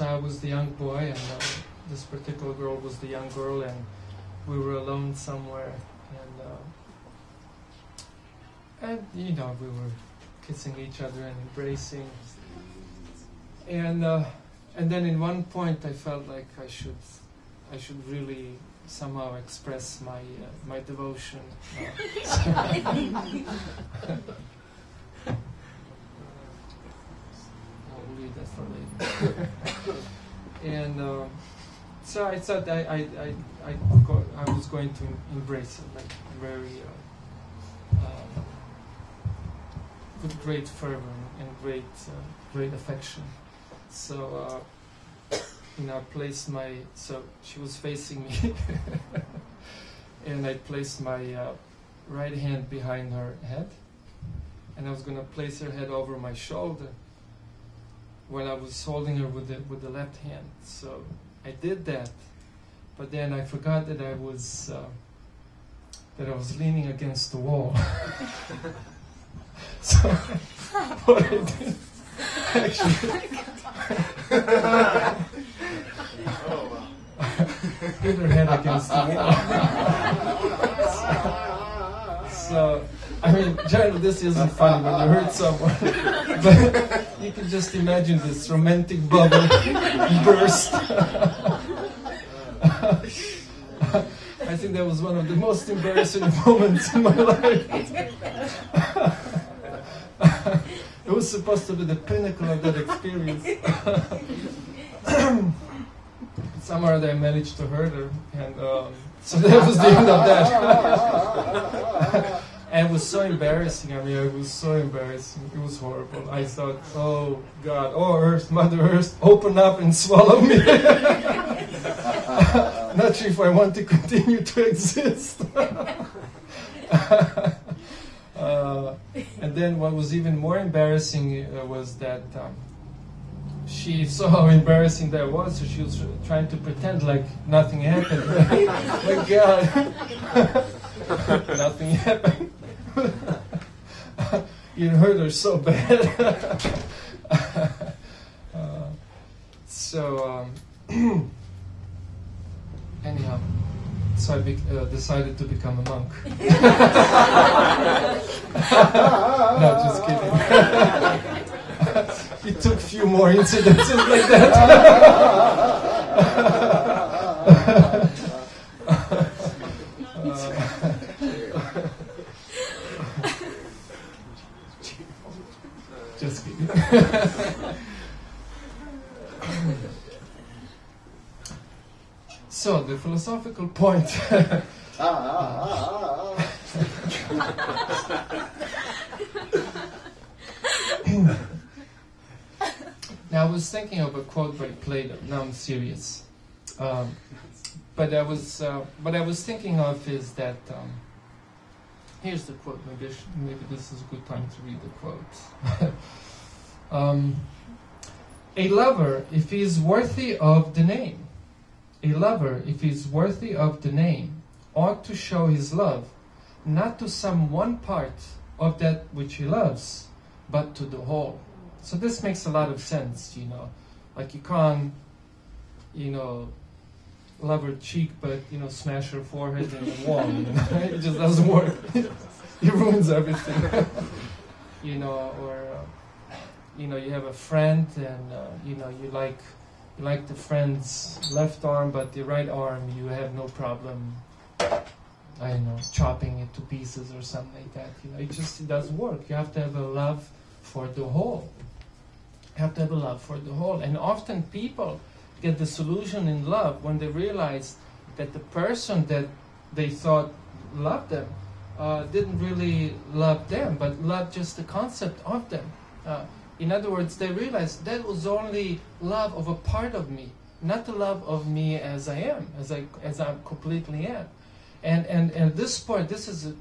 So I was the young boy, and this particular girl was the young girl, and we were alone somewhere, and you know, we were kissing each other and embracing, and then in one point I felt like I should really somehow express my devotion. I'll leave that for later. And so I thought I was going to embrace it, like very with great fervor and great affection. So you know, I placed so she was facing me, and I placed my right hand behind her head, and I was going to place her head over my shoulder while I was holding her with the left hand. So I did that, but then I forgot that I was leaning against the wall. So what I did, actually, hit her head against the wall. So, I mean, generally this isn't funny when you hurt someone, but you can just imagine this romantic bubble burst. I think that was one of the most embarrassing moments in my life. It was supposed to be the pinnacle of that experience. Somehow I managed to hurt her, and so that was the end of that. And it was so embarrassing. I mean, it was so embarrassing. It was horrible. I thought, oh God, oh Earth, Mother Earth, open up and swallow me. Not sure if I want to continue to exist. And then what was even more embarrassing was that she saw how embarrassing that was, so she was trying to pretend like nothing happened. My God, nothing happened. You hurt her so bad. Anyhow, so I decided to become a monk. No, just kidding. It took a few more incidences like that. Just kidding. So, the philosophical point. Now, I was thinking of a quote by Plato. Now I'm serious. But I was thinking of is that here's the quote. Maybe this is a good time to read the quote. A lover, if he is worthy of the name, ought to show his love, not to some one part of that which he loves, but to the whole. So this makes a lot of sense, you know. Like you can't, you know, love her cheek, but, you know, smash her forehead in the wall. You know? It just doesn't work. It ruins everything. You know, or, you know, you have a friend and, you know, you like the friend's left arm, but the right arm you have no problem, I don't know, chopping it to pieces or something like that. You know, it doesn't work. You have to have a love for the whole. You have to have a love for the whole. And often people get disillusioned in love when they realize that the person that they thought loved them didn't really love them, but loved just the concept of them. In other words, they realized that was only love of a part of me, not the love of me as I am, as I completely am. And at this point, this is a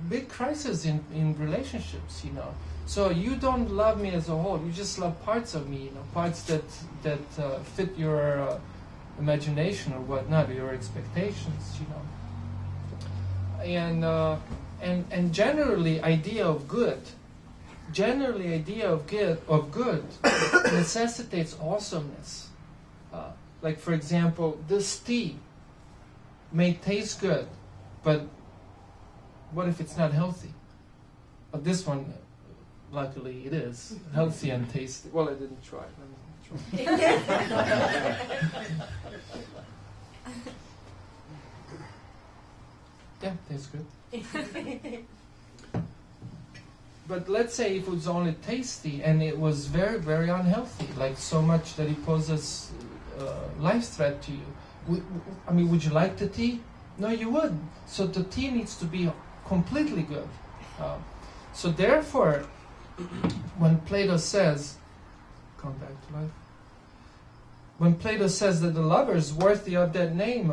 big crisis in relationships, you know. So you don't love me as a whole, you just love parts of me, you know, parts that fit your imagination or whatnot, or your expectations, you know. And generally, idea of good generally idea of good necessitates awesomeness. Like for example, this tea may taste good, but what if it's not healthy? But this one, luckily, it is healthy and tasty. Well, I didn't try. Let me try. Yeah, tastes good. But let's say if it was only tasty and it was very, very unhealthy, like so much that it poses life threat to you. Would you like the tea? No, you wouldn't. So the tea needs to be completely good. So therefore, when Plato says, come back to life. When Plato says that the lover is worthy of that name,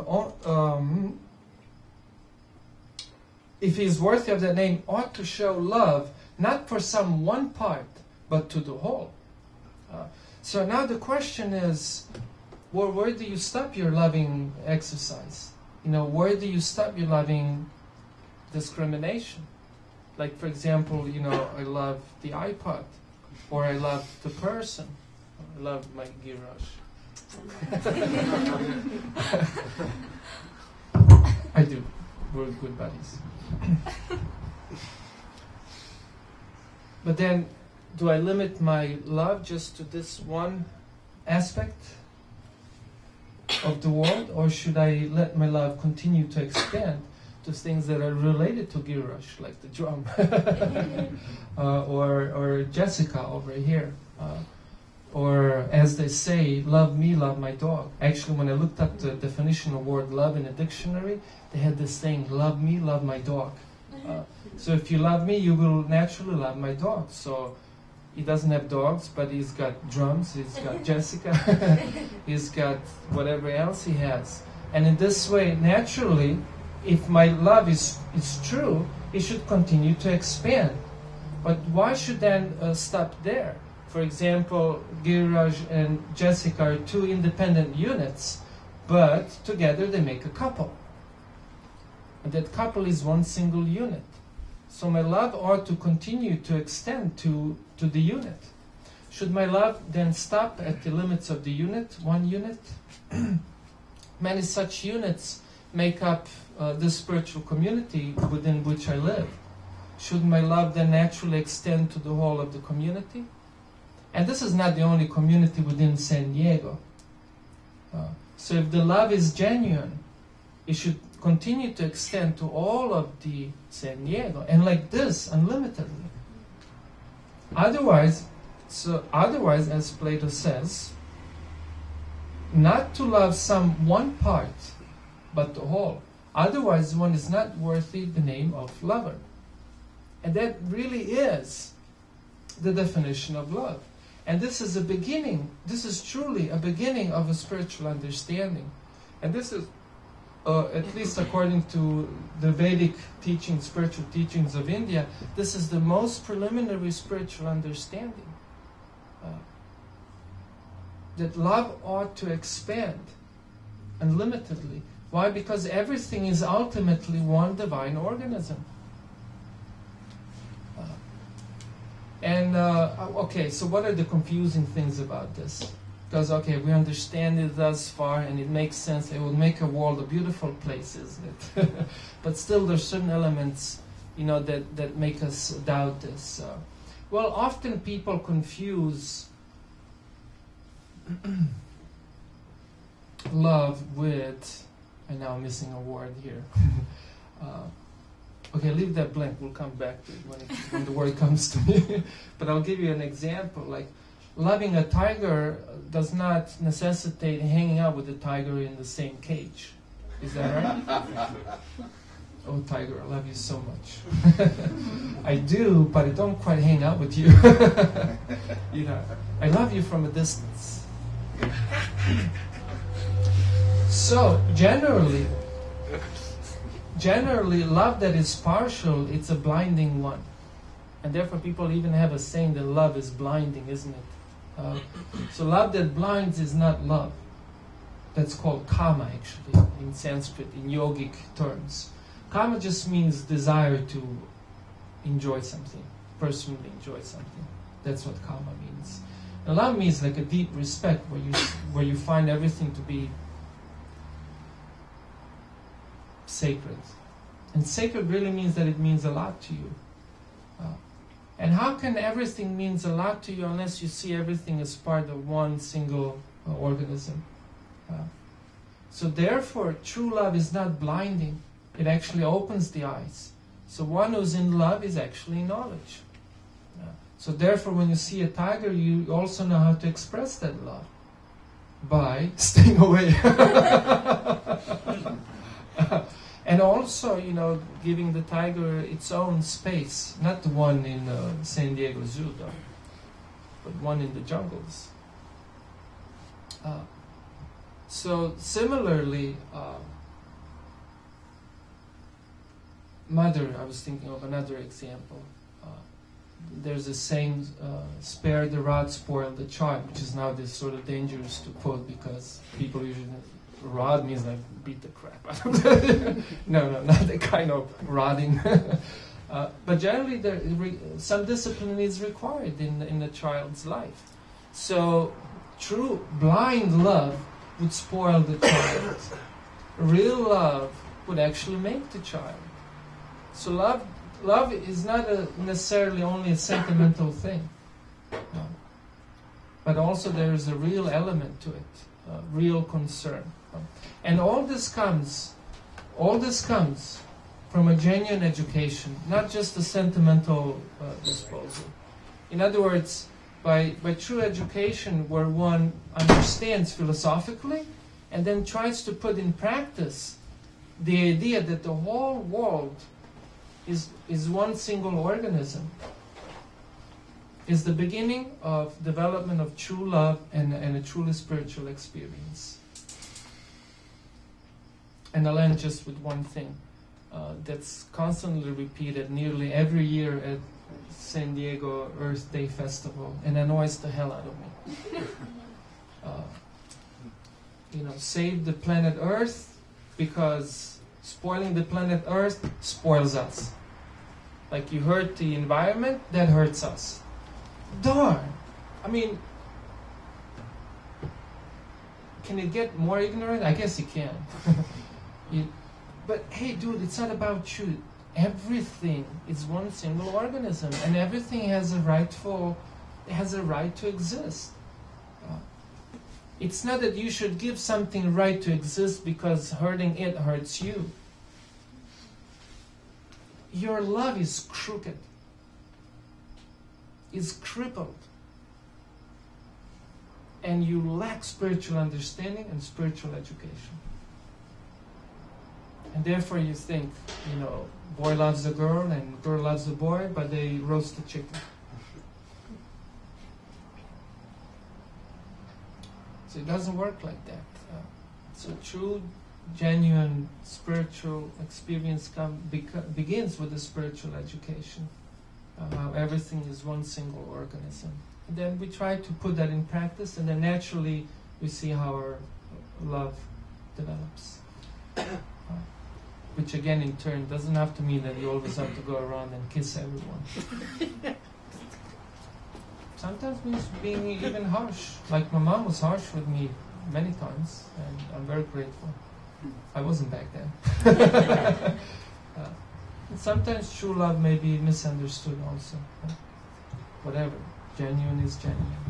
if he is worthy of that name, ought to show love, not for some one part, but to the whole. So now the question is, well, where do you stop your loving exercise? Where do you stop your loving discrimination? Like, for example, I love the iPod, or I love the person. I love my Girush. I do. We're good buddies. But then, do I limit my love just to this one aspect of the world, or should I let my love continue to expand to things that are related to Girush, like the drum, or Jessica over here, or as they say, love me, love my dog. Actually, when I looked up the definition of word love in a dictionary, they had this saying, love me, love my dog. So if you love me, you will naturally love my dog. So he doesn't have dogs, but he's got drums, he's got Jessica, he's got whatever else he has. And in this way, naturally, if my love is true, it should continue to expand. But why should then stop there? For example, Giriraj and Jessica are two independent units, but together they make a couple. And that couple is one single unit. So my love ought to continue to extend to the unit. Should my love then stop at the limits of the unit, one unit? Many such units make up this spiritual community within which I live. Should my love then naturally extend to the whole of the community? And this is not the only community within San Diego. So if the love is genuine, it should continue to extend to all of the San Diego, and like this, unlimitedly. Otherwise, as Plato says, not to love some one part, but the whole. Otherwise, one is not worthy the name of lover. And that really is the definition of love. And this is a beginning, this is truly a beginning of a spiritual understanding. And this is, at least according to the Vedic teachings, spiritual teachings of India, this is the most preliminary spiritual understanding. That love ought to expand unlimitedly. Why? Because everything is ultimately one divine organism. Okay, so what are the confusing things about this? Because, okay, we understand it thus far and it makes sense. It will make a world a beautiful place, isn't it? But still there's certain elements, that make us doubt this. Well, often people confuse love with, and now I'm missing a word here. Okay, leave that blank. We'll come back to it when the word comes to me. But I'll give you an example. Like, loving a tiger does not necessitate hanging out with the tiger in the same cage. Is that right? Oh, tiger, I love you so much. I do, but I don't quite hang out with you. I love you from a distance. So, generally, love that is partial, it's a blinding one. And therefore people even have a saying that love is blinding, isn't it? So love that blinds is not love. That's called kama, actually, in Sanskrit, in yogic terms. Kama just means desire to enjoy something. personally enjoy something. That's what kama means. And love means like a deep respect, where you find everything to be sacred. And sacred really means that it means a lot to you. And how can everything means a lot to you unless you see everything as part of one single organism? So therefore, true love is not blinding. It actually opens the eyes. So one who's in love is actually knowledge. So therefore, when you see a tiger, you also know how to express that love by staying away. And also, giving the tiger its own space, not the one in San Diego Zoo, though, but one in the jungles. So similarly, mother, I was thinking of another example. There's a saying, spare the rod, spoil the child, which is nowadays sort of dangerous to quote because people usually, rod means like beat the crap out of them. No, not the kind of rodding. But generally, some discipline is required in a child's life. So true blind love would spoil the child. Real love would actually make the child. So love is not necessarily only a sentimental thing, but also there is a real element to it, real concern. And all this comes from a genuine education, not just a sentimental disposal. In other words, by true education where one understands philosophically and then tries to put in practice the idea that the whole world is one single organism, is the beginning of development of true love and a truly spiritual experience. And I'll end just with one thing that's constantly repeated nearly every year at San Diego Earth Day Festival, and annoys the hell out of me. Save the planet Earth, because spoiling the planet Earth spoils us. Like you hurt the environment, that hurts us. Darn! I mean, can it get more ignorant? I guess it can. But hey, dude, it's not about you. Everything is one single organism, and everything has a right to exist. It's not that you should give something right to exist because hurting it hurts you. Your love is crooked, is crippled, and you lack spiritual understanding and spiritual education. And therefore you think, boy loves the girl and girl loves the boy, but they roast the chicken. So it doesn't work like that. So true, genuine spiritual experience begins with a spiritual education. How everything is one single organism. And then we try to put that in practice, and then naturally we see how our love develops. Which again, in turn, doesn't have to mean that you always have to go around and kiss everyone. Sometimes means being even harsh. Like my mom was harsh with me many times, and I'm very grateful. I wasn't back then. And sometimes true love may be misunderstood also. Whatever. Genuine is genuine.